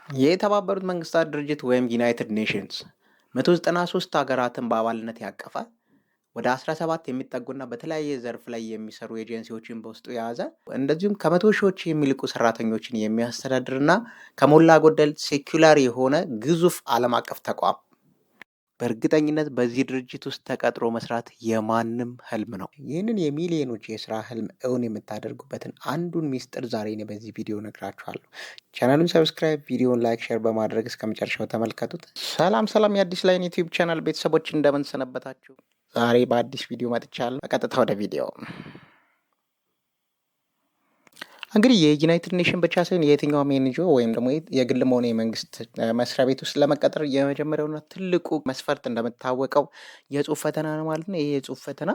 የተባበሩት መንግስታት ድርጅት ወይም ዩናይትድ ኔሽንስ 193 ሀገራትን በአባልነት ያቀፈ ወደ 17 የሚጠጉና በተለያየ ዘርፍ ላይ የሚሰሩ ኤጀንሲዎችን በውስጡ የያዘ እንደዚሁም ከመቶ ሺዎች የሚልቁ ሰራተኞችን የሚያስተዳድርና ከሞላ ጎደል ሴኩላር የሆነ ግዙፍ ዓለም አቀፍ ተቋም። በእርግጠኝነት በዚህ ድርጅት ውስጥ ተቀጥሮ መስራት የማንም ህልም ነው። ይህንን የሚሊዮኖች የስራ ህልም እውን የምታደርጉበትን አንዱን ሚስጥር ዛሬ እኔ በዚህ ቪዲዮ ነግራችኋለሁ። ቻናሉን ሰብስክራይብ፣ ቪዲዮን ላይክ፣ ሼር በማድረግ እስከ መጨረሻው ተመልከቱት። ሰላም የአዲስ ላይን ዩቲዩብ ቻናል ቤተሰቦች እንደምን ሰነበታችሁ? ዛሬ በአዲስ ቪዲዮ መጥቻለሁ። በቀጥታ ወደ ቪዲዮ። እንግዲህ የዩናይትድ ኔሽን ብቻ ሳይሆን የትኛውም ኤንጂኦ ወይም ደግሞ የግልም ሆነ የመንግስት መስሪያ ቤት ውስጥ ለመቀጠር የመጀመሪያውና ትልቁ መስፈርት እንደምታወቀው የጽሁፍ ፈተና ነው ማለት ነው። ይሄ የጽሁፍ ፈተና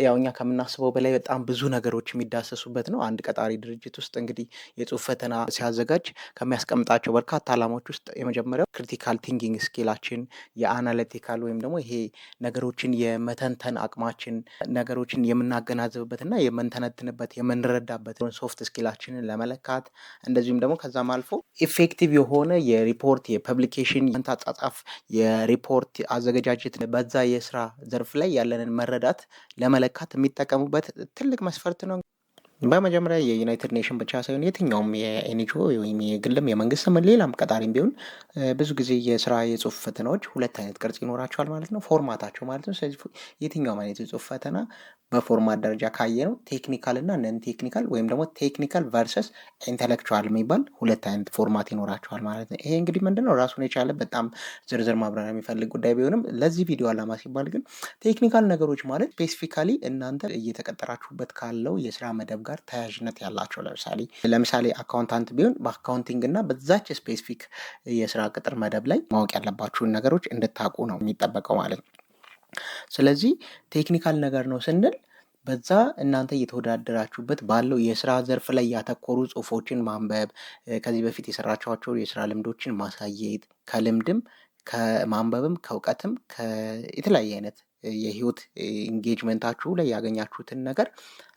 ያው እኛ ከምናስበው በላይ በጣም ብዙ ነገሮች የሚዳሰሱበት ነው። አንድ ቀጣሪ ድርጅት ውስጥ እንግዲህ የጽሁፍ ፈተና ሲያዘጋጅ ከሚያስቀምጣቸው በርካታ ዓላማዎች ውስጥ የመጀመሪያው ክሪቲካል ቲንኪንግ ስኪላችን፣ የአናሊቲካል ወይም ደግሞ ይሄ ነገሮችን የመተንተን አቅማችን፣ ነገሮችን የምናገናዝብበትና የምንተነትንበት የምንረዳበት ሶፍት ስኪላ ችንን ለመለካት እንደዚሁም ደግሞ ከዛም አልፎ ኢፌክቲቭ የሆነ የሪፖርት የፐብሊኬሽን አጻጻፍ የሪፖርት አዘገጃጀት በዛ የስራ ዘርፍ ላይ ያለንን መረዳት ለመለካት የሚጠቀሙበት ትልቅ መስፈርት ነው። በመጀመሪያ የዩናይትድ ኔሽን ብቻ ሳይሆን የትኛውም የኤንጂኦ ወይም የግልም የመንግስትም ሌላም ቀጣሪም ቢሆን ብዙ ጊዜ የስራ የጽሁፍ ፈተናዎች ሁለት አይነት ቅርጽ ይኖራቸዋል ማለት ነው። ፎርማታቸው ማለት ነው። ስለዚህ የትኛውም አይነት የጽሁፍ ፈተና በፎርማት ደረጃ ካየ ነው ቴክኒካል እና ነን ቴክኒካል ወይም ደግሞ ቴክኒካል ቨርሰስ ኢንተሌክቹዋል የሚባል ሁለት አይነት ፎርማት ይኖራቸዋል ማለት ነው። ይሄ እንግዲህ ምንድነው ራሱን የቻለ በጣም ዝርዝር ማብራሪያ የሚፈልግ ጉዳይ ቢሆንም ለዚህ ቪዲዮ አላማ ሲባል ግን ቴክኒካል ነገሮች ማለት ስፔሲፊካሊ እናንተ እየተቀጠራችሁበት ካለው የስራ መደብ ጋር ተያያዥነት ያላቸው ለምሳሌ አካውንታንት ቢሆን በአካውንቲንግ እና በዛች ስፔሲፊክ የስራ ቅጥር መደብ ላይ ማወቅ ያለባችሁን ነገሮች እንድታውቁ ነው የሚጠበቀው ማለት ነው። ስለዚህ ቴክኒካል ነገር ነው ስንል በዛ እናንተ እየተወዳደራችሁበት ባለው የስራ ዘርፍ ላይ ያተኮሩ ጽሁፎችን ማንበብ፣ ከዚህ በፊት የሰራችኋቸው የስራ ልምዶችን ማሳየት፣ ከልምድም ከማንበብም ከእውቀትም የተለያየ አይነት የህይወት ኢንጌጅመንታችሁ ላይ ያገኛችሁትን ነገር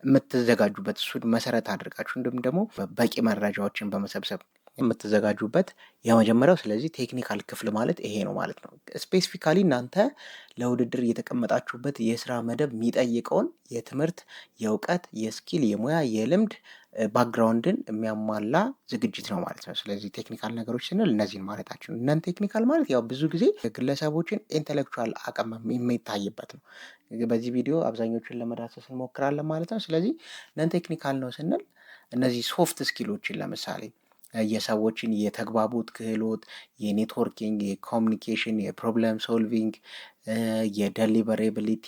የምትዘጋጁበት እሱን መሰረት አድርጋችሁ እንዲሁም ደግሞ በቂ መረጃዎችን በመሰብሰብ የምትዘጋጁበት የመጀመሪያው። ስለዚህ ቴክኒካል ክፍል ማለት ይሄ ነው ማለት ነው። ስፔሲፊካሊ እናንተ ለውድድር እየተቀመጣችሁበት የስራ መደብ የሚጠይቀውን የትምህርት፣ የእውቀት፣ የስኪል፣ የሙያ፣ የልምድ ባክግራውንድን የሚያሟላ ዝግጅት ነው ማለት ነው። ስለዚህ ቴክኒካል ነገሮች ስንል እነዚህን ማለታችን ነው። ነን ቴክኒካል ማለት ያው ብዙ ጊዜ ግለሰቦችን ኢንቴሌክቹዋል አቅም የሚታይበት ነው። በዚህ ቪዲዮ አብዛኞቹን ለመዳሰስ እንሞክራለን ማለት ነው። ስለዚህ ነን ቴክኒካል ነው ስንል እነዚህ ሶፍት ስኪሎችን ለምሳሌ የሰዎችን የተግባቦት ክህሎት፣ የኔትወርኪንግ፣ የኮሚኒኬሽን፣ የፕሮብለም ሶልቪንግ፣ የደሊቨሬቢሊቲ፣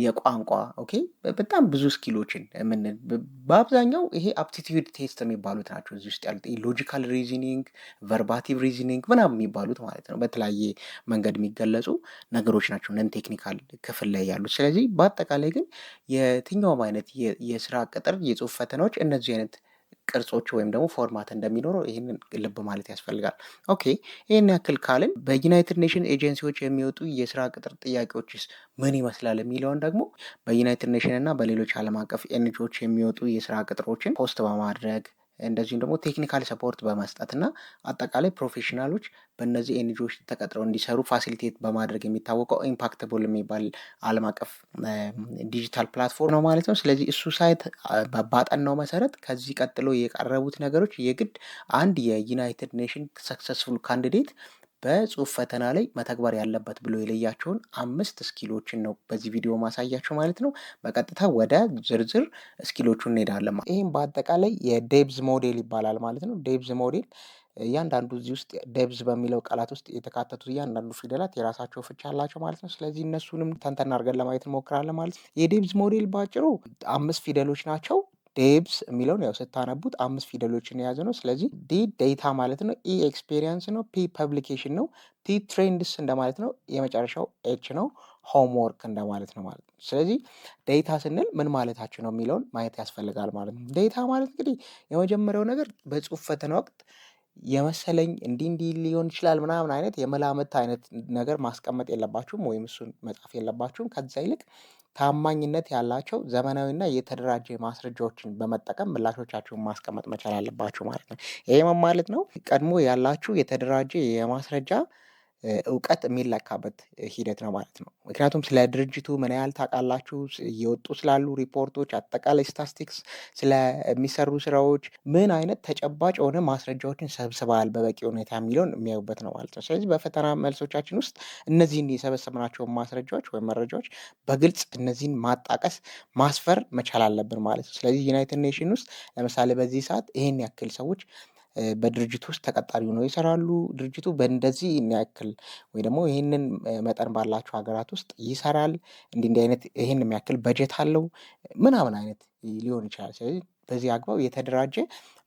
የቋንቋ ኦኬ በጣም ብዙ ስኪሎችን በአብዛኛው ይሄ አፕቲቲዩድ ቴስት የሚባሉት ናቸው። እዚህ ውስጥ ያሉት ሎጂካል ሪዝኒንግ፣ ቨርባቲቭ ሪዝኒንግ ምናምን የሚባሉት ማለት ነው። በተለያየ መንገድ የሚገለጹ ነገሮች ናቸው ነን ቴክኒካል ክፍል ላይ ያሉት። ስለዚህ በአጠቃላይ ግን የትኛውም አይነት የስራ ቅጥር የጽሁፍ ፈተናዎች እነዚህ አይነት ቅርጾች ወይም ደግሞ ፎርማት እንደሚኖረው ይህንን ልብ ማለት ያስፈልጋል። ኦኬ ይህን ያክል ካልን በዩናይትድ ኔሽን ኤጀንሲዎች የሚወጡ የስራ ቅጥር ጥያቄዎችስ ምን ይመስላል የሚለውን ደግሞ በዩናይትድ ኔሽን እና በሌሎች ዓለም አቀፍ ኤንጂኦዎች የሚወጡ የስራ ቅጥሮችን ፖስት በማድረግ እንደዚሁም ደግሞ ቴክኒካል ሰፖርት በመስጠት እና አጠቃላይ ፕሮፌሽናሎች በእነዚህ ኤንጂኦዎች ተቀጥረው እንዲሰሩ ፋሲሊቴት በማድረግ የሚታወቀው ኢምፓክትቡል የሚባል ዓለም አቀፍ ዲጂታል ፕላትፎርም ነው ማለት ነው። ስለዚህ እሱ ሳይት ባጠናው መሰረት ከዚህ ቀጥሎ የቀረቡት ነገሮች የግድ አንድ የዩናይትድ ኔሽን ሰክሰስፉል ካንዲዴት በጽሁፍ ፈተና ላይ መተግበር ያለበት ብሎ የለያቸውን 5 ስኪሎችን ነው በዚህ ቪዲዮ ማሳያችሁ ማለት ነው። በቀጥታ ወደ ዝርዝር ስኪሎቹ እንሄዳለን። ይህም በአጠቃላይ የዴብዝ ሞዴል ይባላል ማለት ነው። ዴብዝ ሞዴል እያንዳንዱ እዚህ ውስጥ ዴብዝ በሚለው ቃላት ውስጥ የተካተቱት እያንዳንዱ ፊደላት የራሳቸው ፍቻ አላቸው ማለት ነው። ስለዚህ እነሱንም ተንተን አድርገን ለማየት እንሞክራለን ማለት ነው። የዴብዝ ሞዴል ባጭሩ 5 ፊደሎች ናቸው። ዴብስ የሚለውን ያው ስታነቡት 5 ፊደሎችን የያዘ ነው። ስለዚህ ዲ ዴታ ማለት ነው። ኢ ኤክስፔሪየንስ ነው። ፒ ፐብሊኬሽን ነው። ቲ ትሬንድስ እንደማለት ነው። የመጨረሻው ኤች ነው። ሆምወርክ እንደማለት ነው ማለት ነው። ስለዚህ ዴታ ስንል ምን ማለታችን ነው የሚለውን ማየት ያስፈልጋል ማለት ነው። ዴታ ማለት እንግዲህ የመጀመሪያው ነገር በጽሁፍ ፈተና ወቅት የመሰለኝ እንዲህ ሊሆን ይችላል ምናምን አይነት የመላምት አይነት ነገር ማስቀመጥ የለባችሁም ወይም እሱን መጻፍ የለባችሁም። ከዛ ይልቅ ታማኝነት ያላቸው ዘመናዊና የተደራጀ ማስረጃዎችን በመጠቀም ምላሾቻችሁን ማስቀመጥ መቻል አለባችሁ ማለት ነው። ይሄ ምን ማለት ነው? ቀድሞ ያላችሁ የተደራጀ የማስረጃ እውቀት የሚለካበት ሂደት ነው ማለት ነው። ምክንያቱም ስለ ድርጅቱ ምን ያህል ታውቃላችሁ፣ እየወጡ ስላሉ ሪፖርቶች፣ አጠቃላይ ስታስቲክስ፣ ስለሚሰሩ ስራዎች ምን አይነት ተጨባጭ የሆነ ማስረጃዎችን ሰብስበዋል በበቂ ሁኔታ የሚለውን የሚያዩበት ነው ማለት ነው። ስለዚህ በፈተና መልሶቻችን ውስጥ እነዚህን የሰበሰብናቸውን ማስረጃዎች ወይም መረጃዎች በግልጽ እነዚህን ማጣቀስ ማስፈር መቻል አለብን ማለት ነው። ስለዚህ ዩናይትድ ኔሽን ውስጥ ለምሳሌ በዚህ ሰዓት ይሄን ያክል ሰዎች በድርጅቱ ውስጥ ተቀጣሪ ሆነው ይሰራሉ። ድርጅቱ በእንደዚህ ያክል ወይ ደግሞ ይህንን መጠን ባላቸው ሀገራት ውስጥ ይሰራል። እንዲህ አይነት ይህን የሚያክል በጀት አለው ምናምን አይነት ሊሆን ይችላል። ስለዚህ በዚህ አግባብ የተደራጀ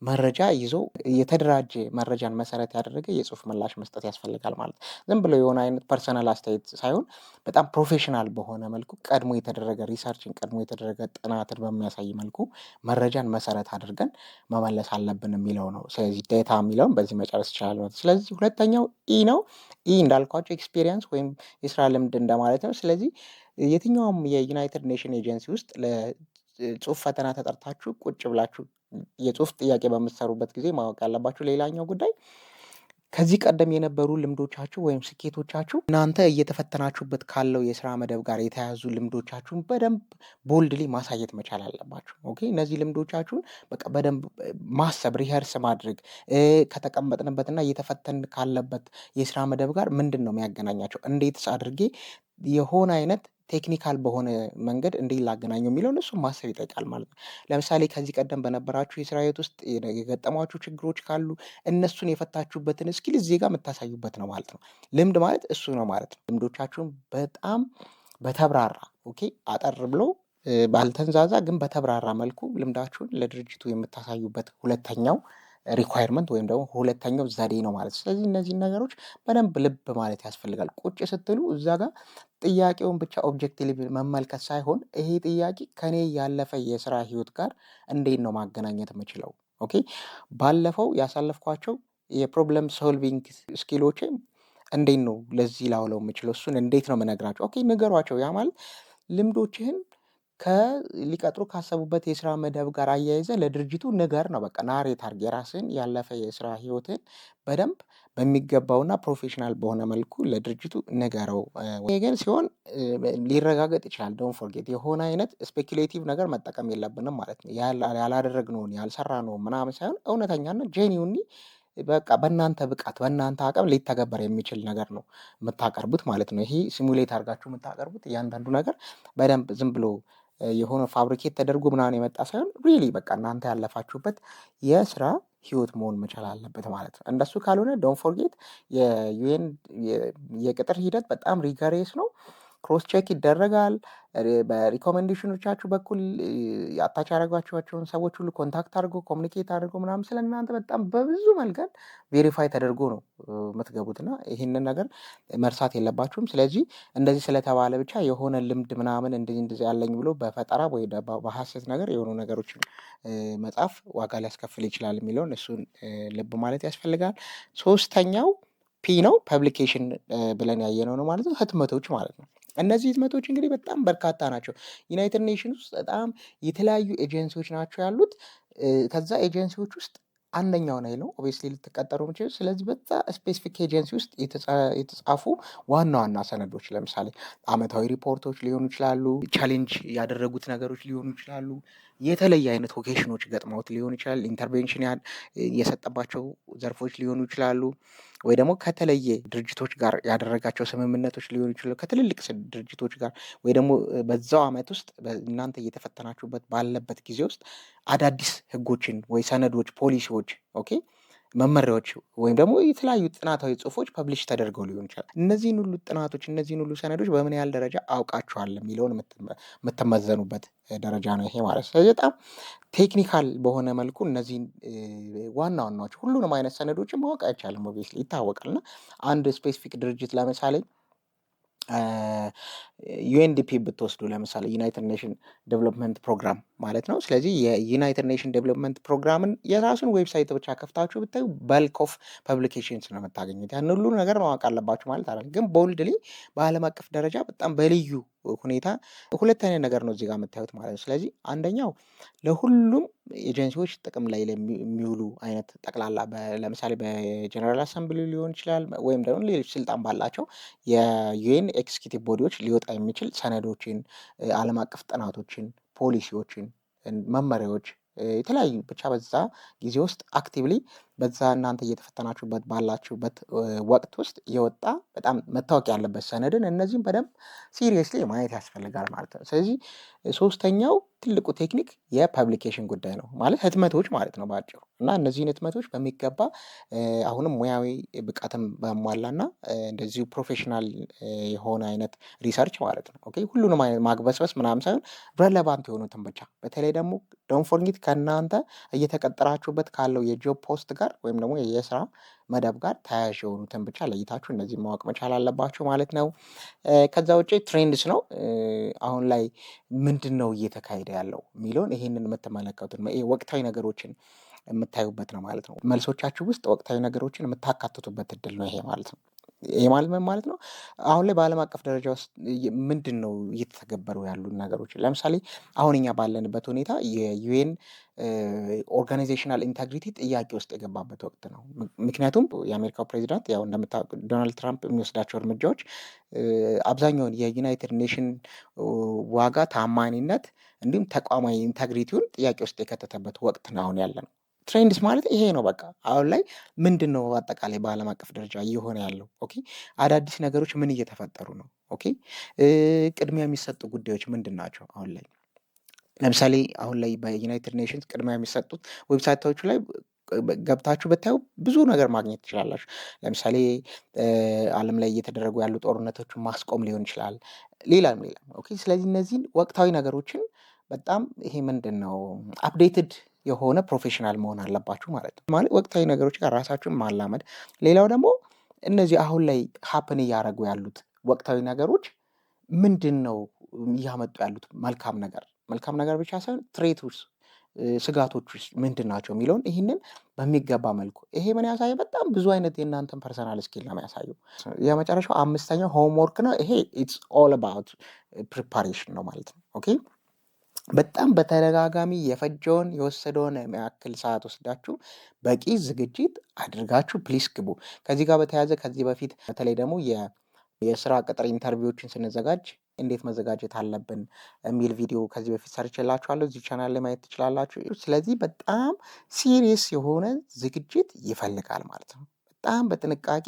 መረጃ ይዞ የተደራጀ መረጃን መሰረት ያደረገ የጽሁፍ ምላሽ መስጠት ያስፈልጋል ማለት ነው። ዝም ብሎ የሆነ አይነት ፐርሰናል አስተያየት ሳይሆን በጣም ፕሮፌሽናል በሆነ መልኩ ቀድሞ የተደረገ ሪሰርችን ቀድሞ የተደረገ ጥናትን በሚያሳይ መልኩ መረጃን መሰረት አድርገን መመለስ አለብን የሚለው ነው። ስለዚህ ዴታ የሚለውን በዚህ መጨረስ ይችላል ማለት ነው። ስለዚህ ሁለተኛው ኢ ነው። ኢ እንዳልኳቸው ኤክስፒሪየንስ ወይም የስራ ልምድ እንደማለት ነው። ስለዚህ የትኛውም የዩናይትድ ኔሽን ኤጀንሲ ውስጥ ለጽሁፍ ፈተና ተጠርታችሁ ቁጭ ብላችሁ የጽሁፍ ጥያቄ በምትሰሩበት ጊዜ ማወቅ ያለባችሁ ሌላኛው ጉዳይ ከዚህ ቀደም የነበሩ ልምዶቻችሁ ወይም ስኬቶቻችሁ እናንተ እየተፈተናችሁበት ካለው የስራ መደብ ጋር የተያያዙ ልምዶቻችሁን በደንብ ቦልድሊ ማሳየት መቻል አለባችሁ። ኦኬ፣ እነዚህ ልምዶቻችሁን በቃ በደንብ ማሰብ፣ ሪኸርስ ማድረግ ከተቀመጥንበትና እየተፈተን ካለበት የስራ መደብ ጋር ምንድን ነው የሚያገናኛቸው፣ እንዴትስ አድርጌ የሆነ አይነት ቴክኒካል በሆነ መንገድ እንዴት ላገናኘው የሚለውን እሱን ማሰብ ይጠይቃል ማለት ነው። ለምሳሌ ከዚህ ቀደም በነበራችሁ የስራ ህይወት ውስጥ የገጠሟችሁ ችግሮች ካሉ እነሱን የፈታችሁበትን እስኪል እዚህ ጋር የምታሳዩበት ነው ማለት ነው። ልምድ ማለት እሱ ነው ማለት ነው። ልምዶቻችሁን በጣም በተብራራ ኦኬ፣ አጠር ብሎ ባልተንዛዛ ግን በተብራራ መልኩ ልምዳችሁን ለድርጅቱ የምታሳዩበት ሁለተኛው ሪኳየርመንት ወይም ደግሞ ሁለተኛው ዘዴ ነው ማለት ነው። ስለዚህ እነዚህን ነገሮች በደንብ ልብ ማለት ያስፈልጋል። ቁጭ ስትሉ እዛ ጋር ጥያቄውን ብቻ ኦብጀክቲቭ መመልከት ሳይሆን ይሄ ጥያቄ ከኔ ያለፈ የስራ ህይወት ጋር እንዴት ነው ማገናኘት የምችለው? ኦኬ፣ ባለፈው ያሳለፍኳቸው የፕሮብለም ሶልቪንግ ስኪሎቼ እንዴት ነው ለዚህ ላውለው የምችለው? እሱን እንዴት ነው የምነግራቸው? ኦኬ፣ ንገሯቸው። ያ ማለት ልምዶችህን ሊቀጥሩ ካሰቡበት የስራ መደብ ጋር አያይዘ ለድርጅቱ ንገር ነው። በቃ ናሬት አድርግ የራስን ያለፈ የስራ ህይወትን በደንብ በሚገባውና ፕሮፌሽናል በሆነ መልኩ ለድርጅቱ ንገረው። ይሄ ግን ሲሆን ሊረጋገጥ ይችላል። ዶንት ፎርጌት የሆነ አይነት ስፔኩሌቲቭ ነገር መጠቀም የለብንም ማለት ነው። ያላደረግነውን ያልሰራነውን ምናምን ሳይሆን እውነተኛና ጄኒውኒ በቃ በእናንተ ብቃት በእናንተ አቅም ሊተገበር የሚችል ነገር ነው የምታቀርቡት ማለት ነው። ይሄ ሲሙሌት አድርጋችሁ የምታቀርቡት እያንዳንዱ ነገር በደንብ ዝም ብሎ የሆነ ፋብሪኬት ተደርጎ ምናምን የመጣ ሳይሆን ሪሊ በቃ እናንተ ያለፋችሁበት የስራ ህይወት መሆን መቻል አለበት ማለት ነው። እንደሱ ካልሆነ ዶንት ፎርጌት የዩኤን የቅጥር ሂደት በጣም ሪገሬስ ነው። ክሮስ ቼክ ይደረጋል። በሪኮሜንዴሽኖቻችሁ በኩል አታች ያደረጓቸውን ሰዎች ሁሉ ኮንታክት አድርጎ ኮሚኒኬት አድርጎ ምናምን ስለ እናንተ በጣም በብዙ መልገድ ቬሪፋይ ተደርጎ ነው የምትገቡት እና ይህንን ነገር መርሳት የለባችሁም። ስለዚህ እንደዚህ ስለተባለ ብቻ የሆነ ልምድ ምናምን እንደዚህ ያለኝ ብሎ በፈጠራ ወይ በሀሰት ነገር የሆኑ ነገሮችን መጻፍ ዋጋ ሊያስከፍል ይችላል የሚለውን እሱን ልብ ማለት ያስፈልጋል። ሶስተኛው ፒ ነው፣ ፐብሊኬሽን ብለን ያየነው ነው ማለት ነው። ህትመቶች ማለት ነው። እነዚህ ህትመቶች እንግዲህ በጣም በርካታ ናቸው። ዩናይትድ ኔሽን ውስጥ በጣም የተለያዩ ኤጀንሲዎች ናቸው ያሉት። ከዛ ኤጀንሲዎች ውስጥ አንደኛው ላይ ነው ኦብቪየስሊ ልትቀጠሩ የምችሉ። ስለዚህ በዛ ስፔሲፊክ ኤጀንሲ ውስጥ የተጻፉ ዋና ዋና ሰነዶች ለምሳሌ አመታዊ ሪፖርቶች ሊሆኑ ይችላሉ፣ ቻሌንጅ ያደረጉት ነገሮች ሊሆኑ ይችላሉ፣ የተለየ አይነት ኦኬሽኖች ገጥመውት ሊሆኑ ይችላል፣ ኢንተርቬንሽን የሰጠባቸው ዘርፎች ሊሆኑ ይችላሉ፣ ወይ ደግሞ ከተለየ ድርጅቶች ጋር ያደረጋቸው ስምምነቶች ሊሆኑ ይችላሉ፣ ከትልልቅ ድርጅቶች ጋር ወይ ደግሞ በዛው አመት ውስጥ እናንተ እየተፈተናችሁበት ባለበት ጊዜ ውስጥ አዳዲስ ህጎችን ወይ ሰነዶች፣ ፖሊሲዎች፣ ኦኬ መመሪያዎች ወይም ደግሞ የተለያዩ ጥናታዊ ጽሁፎች ፐብሊሽ ተደርገው ሊሆን ይችላል። እነዚህን ሁሉ ጥናቶች እነዚህን ሁሉ ሰነዶች በምን ያህል ደረጃ አውቃችኋል የሚለውን የምትመዘኑበት ደረጃ ነው ይሄ ማለት። ስለዚህ በጣም ቴክኒካል በሆነ መልኩ እነዚህን ዋና ዋናዎች ሁሉንም አይነት ሰነዶችን ማወቅ አይቻልም። ኦብቪየስሊ ይታወቃል። እና አንድ ስፔሲፊክ ድርጅት ለምሳሌ ዩኤንዲፒ ብትወስዱ ለምሳሌ ዩናይትድ ኔሽን ዴቨሎፕመንት ፕሮግራም ማለት ነው። ስለዚህ የዩናይትድ ኔሽን ዴቨሎፕመንት ፕሮግራምን የራሱን ዌብሳይት ብቻ ከፍታችሁ ብታዩ በልክ ኦፍ ፐብሊኬሽንስ ነው የምታገኙት። ያን ሁሉ ነገር ማወቅ አለባችሁ ማለት አይደለም፣ ግን ቦልድሊ በዓለም አቀፍ ደረጃ በጣም በልዩ ሁኔታ ሁለት አይነት ነገር ነው እዚህ ጋር የምታዩት ማለት ነው። ስለዚህ አንደኛው ለሁሉም ኤጀንሲዎች ጥቅም ላይ የሚውሉ አይነት ጠቅላላ ለምሳሌ በጀነራል አሰምብሊ ሊሆን ይችላል ወይም ደግሞ ሌሎች ስልጣን ባላቸው የዩኤን ኤክስኪዩቲቭ ቦዲዎች ሊወጣ የሚችል ሰነዶችን፣ ዓለም አቀፍ ጥናቶችን፣ ፖሊሲዎችን፣ መመሪያዎች የተለያዩ ብቻ በዛ ጊዜ ውስጥ አክቲቭሊ በዛ እናንተ እየተፈተናችሁበት ባላችሁበት ወቅት ውስጥ የወጣ በጣም መታወቅ ያለበት ሰነድን እነዚህም በደንብ ሲሪየስሊ ማየት ያስፈልጋል ማለት ነው። ስለዚህ ሶስተኛው ትልቁ ቴክኒክ የፐብሊኬሽን ጉዳይ ነው ማለት ህትመቶች ማለት ነው በአጭሩ። እና እነዚህን ህትመቶች በሚገባ አሁንም ሙያዊ ብቃትም በሟላና እንደዚሁ ፕሮፌሽናል የሆነ አይነት ሪሰርች ማለት ነው። ኦኬ ሁሉንም ማግበስበስ ምናምን ሳይሆን ረለቫንት የሆኑትን ብቻ በተለይ ደግሞ ዶንት ፎርጌት ከእናንተ እየተቀጠራችሁበት ካለው የጆብ ፖስት ጋር ወይም ደግሞ የስራ መደብ ጋር ተያያዥ የሆኑትን ብቻ ለይታችሁ እነዚህ ማወቅ መቻል አለባችሁ ማለት ነው። ከዛ ውጭ ትሬንድስ ነው አሁን ላይ ምንድን ነው እየተካሄደ ያለው የሚለውን ይሄንን የምትመለከቱት ወቅታዊ ነገሮችን የምታዩበት ነው ማለት ነው። መልሶቻችሁ ውስጥ ወቅታዊ ነገሮችን የምታካትቱበት እድል ነው ይሄ ማለት ነው። ይሄ ማለት ምን ማለት ነው? አሁን ላይ በዓለም አቀፍ ደረጃ ውስጥ ምንድን ነው እየተተገበሩ ያሉ ነገሮች? ለምሳሌ አሁን እኛ ባለንበት ሁኔታ የዩኤን ኦርጋናይዜሽናል ኢንተግሪቲ ጥያቄ ውስጥ የገባበት ወቅት ነው። ምክንያቱም የአሜሪካው ፕሬዚዳንት ያው እንደምታውቁት ዶናልድ ትራምፕ የሚወስዳቸው እርምጃዎች አብዛኛውን የዩናይትድ ኔሽን ዋጋ፣ ታማኒነት እንዲሁም ተቋማዊ ኢንተግሪቲውን ጥያቄ ውስጥ የከተተበት ወቅት ነው አሁን ያለ ነው። ትሬንድስ ማለት ይሄ ነው። በቃ አሁን ላይ ምንድን ነው አጠቃላይ በዓለም አቀፍ ደረጃ እየሆነ ያለው? ኦኬ አዳዲስ ነገሮች ምን እየተፈጠሩ ነው? ኦኬ ቅድሚያ የሚሰጡ ጉዳዮች ምንድን ናቸው? አሁን ላይ ለምሳሌ አሁን ላይ በዩናይትድ ኔሽንስ ቅድሚያ የሚሰጡት ዌብሳይቶቹ ላይ ገብታችሁ ብታዩ ብዙ ነገር ማግኘት ትችላላችሁ። ለምሳሌ ዓለም ላይ እየተደረጉ ያሉ ጦርነቶችን ማስቆም ሊሆን ይችላል፣ ሌላም ሌላም። ኦኬ ስለዚህ እነዚህን ወቅታዊ ነገሮችን በጣም ይሄ ምንድን ነው አፕዴትድ የሆነ ፕሮፌሽናል መሆን አለባችሁ ማለት ነው። ማለት ወቅታዊ ነገሮች ጋር ራሳችሁን ማላመድ። ሌላው ደግሞ እነዚህ አሁን ላይ ሀፕን እያደረጉ ያሉት ወቅታዊ ነገሮች ምንድን ነው እያመጡ ያሉት መልካም ነገር ብቻ ሳይሆን ትሬቶች፣ ስጋቶች ምንድን ናቸው የሚለውን ይህንን በሚገባ መልኩ ይሄ ምን ያሳየ በጣም ብዙ አይነት የእናንተን ፐርሰናል ስኪል ነው የሚያሳየው። የመጨረሻው አምስተኛው ሆምወርክ ነው። ይሄ ኢትስ ኦል አባውት ፕሪፓሬሽን ነው ማለት ነው። ኦኬ በጣም በተደጋጋሚ የፈጀውን የወሰደውን ያክል ሰዓት ወስዳችሁ በቂ ዝግጅት አድርጋችሁ ፕሊስ ግቡ። ከዚህ ጋር በተያያዘ ከዚህ በፊት በተለይ ደግሞ የስራ ቅጥር ኢንተርቪዎችን ስንዘጋጅ እንዴት መዘጋጀት አለብን የሚል ቪዲዮ ከዚህ በፊት ሰርቼላችኋለሁ። እዚህ ቻናል ላይ ማየት ትችላላችሁ። ስለዚህ በጣም ሲሪየስ የሆነ ዝግጅት ይፈልጋል ማለት ነው። በጣም በጥንቃቄ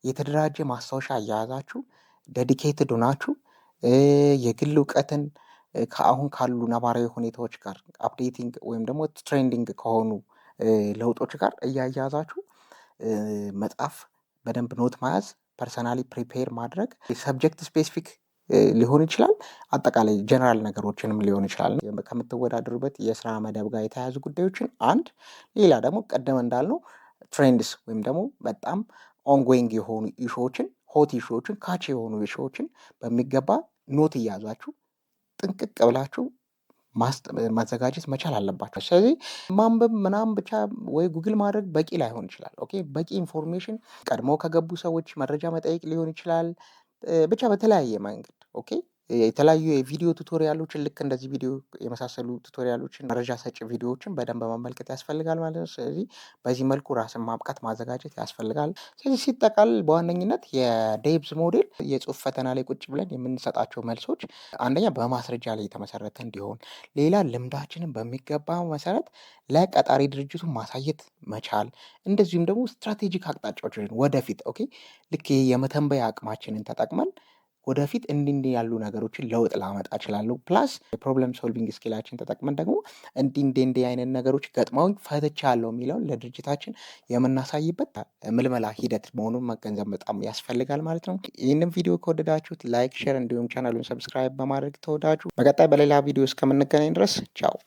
የተደራጀ ማስታወሻ እያያዛችሁ ዴዲኬትድ ሆናችሁ የግል እውቀትን ከአሁን ካሉ ነባራዊ ሁኔታዎች ጋር አፕዴቲንግ ወይም ደግሞ ትሬንዲንግ ከሆኑ ለውጦች ጋር እያያዛችሁ መጻፍ፣ በደንብ ኖት መያዝ፣ ፐርሰናሊ ፕሪፔር ማድረግ ሰብጀክት ስፔሲፊክ ሊሆን ይችላል፣ አጠቃላይ ጀነራል ነገሮችንም ሊሆን ይችላል። ከምትወዳደሩበት የስራ መደብ ጋር የተያያዙ ጉዳዮችን አንድ፣ ሌላ ደግሞ ቀደም እንዳልነው ትሬንድስ ወይም ደግሞ በጣም ኦንጎይንግ የሆኑ ኢሹዎችን፣ ሆት ኢሹዎችን፣ ካች የሆኑ ኢሹዎችን በሚገባ ኖት እያዛችሁ ጥንቅቅ ብላችሁ ማዘጋጀት መቻል አለባቸው። ስለዚህ ማንበብ ምናምን ብቻ ወይ ጉግል ማድረግ በቂ ላይሆን ይችላል። ኦኬ በቂ ኢንፎርሜሽን ቀድሞ ከገቡ ሰዎች መረጃ መጠየቅ ሊሆን ይችላል። ብቻ በተለያየ መንገድ ኦኬ የተለያዩ የቪዲዮ ቱቶሪያሎችን ልክ እንደዚህ ቪዲዮ የመሳሰሉ ቱቶሪያሎችን መረጃ ሰጪ ቪዲዮዎችን በደንብ መመልከት ያስፈልጋል ማለት ነው። ስለዚህ በዚህ መልኩ ራስን ማብቃት ማዘጋጀት ያስፈልጋል። ስለዚህ ሲጠቃልል በዋነኝነት የዴብዝ ሞዴል የጽሁፍ ፈተና ላይ ቁጭ ብለን የምንሰጣቸው መልሶች አንደኛ በማስረጃ ላይ የተመሰረተ እንዲሆን፣ ሌላ ልምዳችንን በሚገባ መሰረት ለቀጣሪ ድርጅቱን ማሳየት መቻል፣ እንደዚሁም ደግሞ ስትራቴጂክ አቅጣጫዎችን ወደፊት ኦኬ ልክ የመተንበያ አቅማችንን ተጠቅመን ወደፊት እንዲህ ያሉ ነገሮችን ለውጥ ላመጣ እችላለሁ። ፕላስ የፕሮብለም ሶልቪንግ ስኪላችን ተጠቅመን ደግሞ እንዲህ አይነት ነገሮች ገጥመውኝ ፈትቻለሁ የሚለውን ለድርጅታችን የምናሳይበት ምልመላ ሂደት መሆኑን መገንዘብ በጣም ያስፈልጋል ማለት ነው። ይህንን ቪዲዮ ከወደዳችሁት ላይክ፣ ሼር እንዲሁም ቻናሉን ሰብስክራይብ በማድረግ ተወዳጁ። በቀጣይ በሌላ ቪዲዮ እስከምንገናኝ ድረስ ቻው።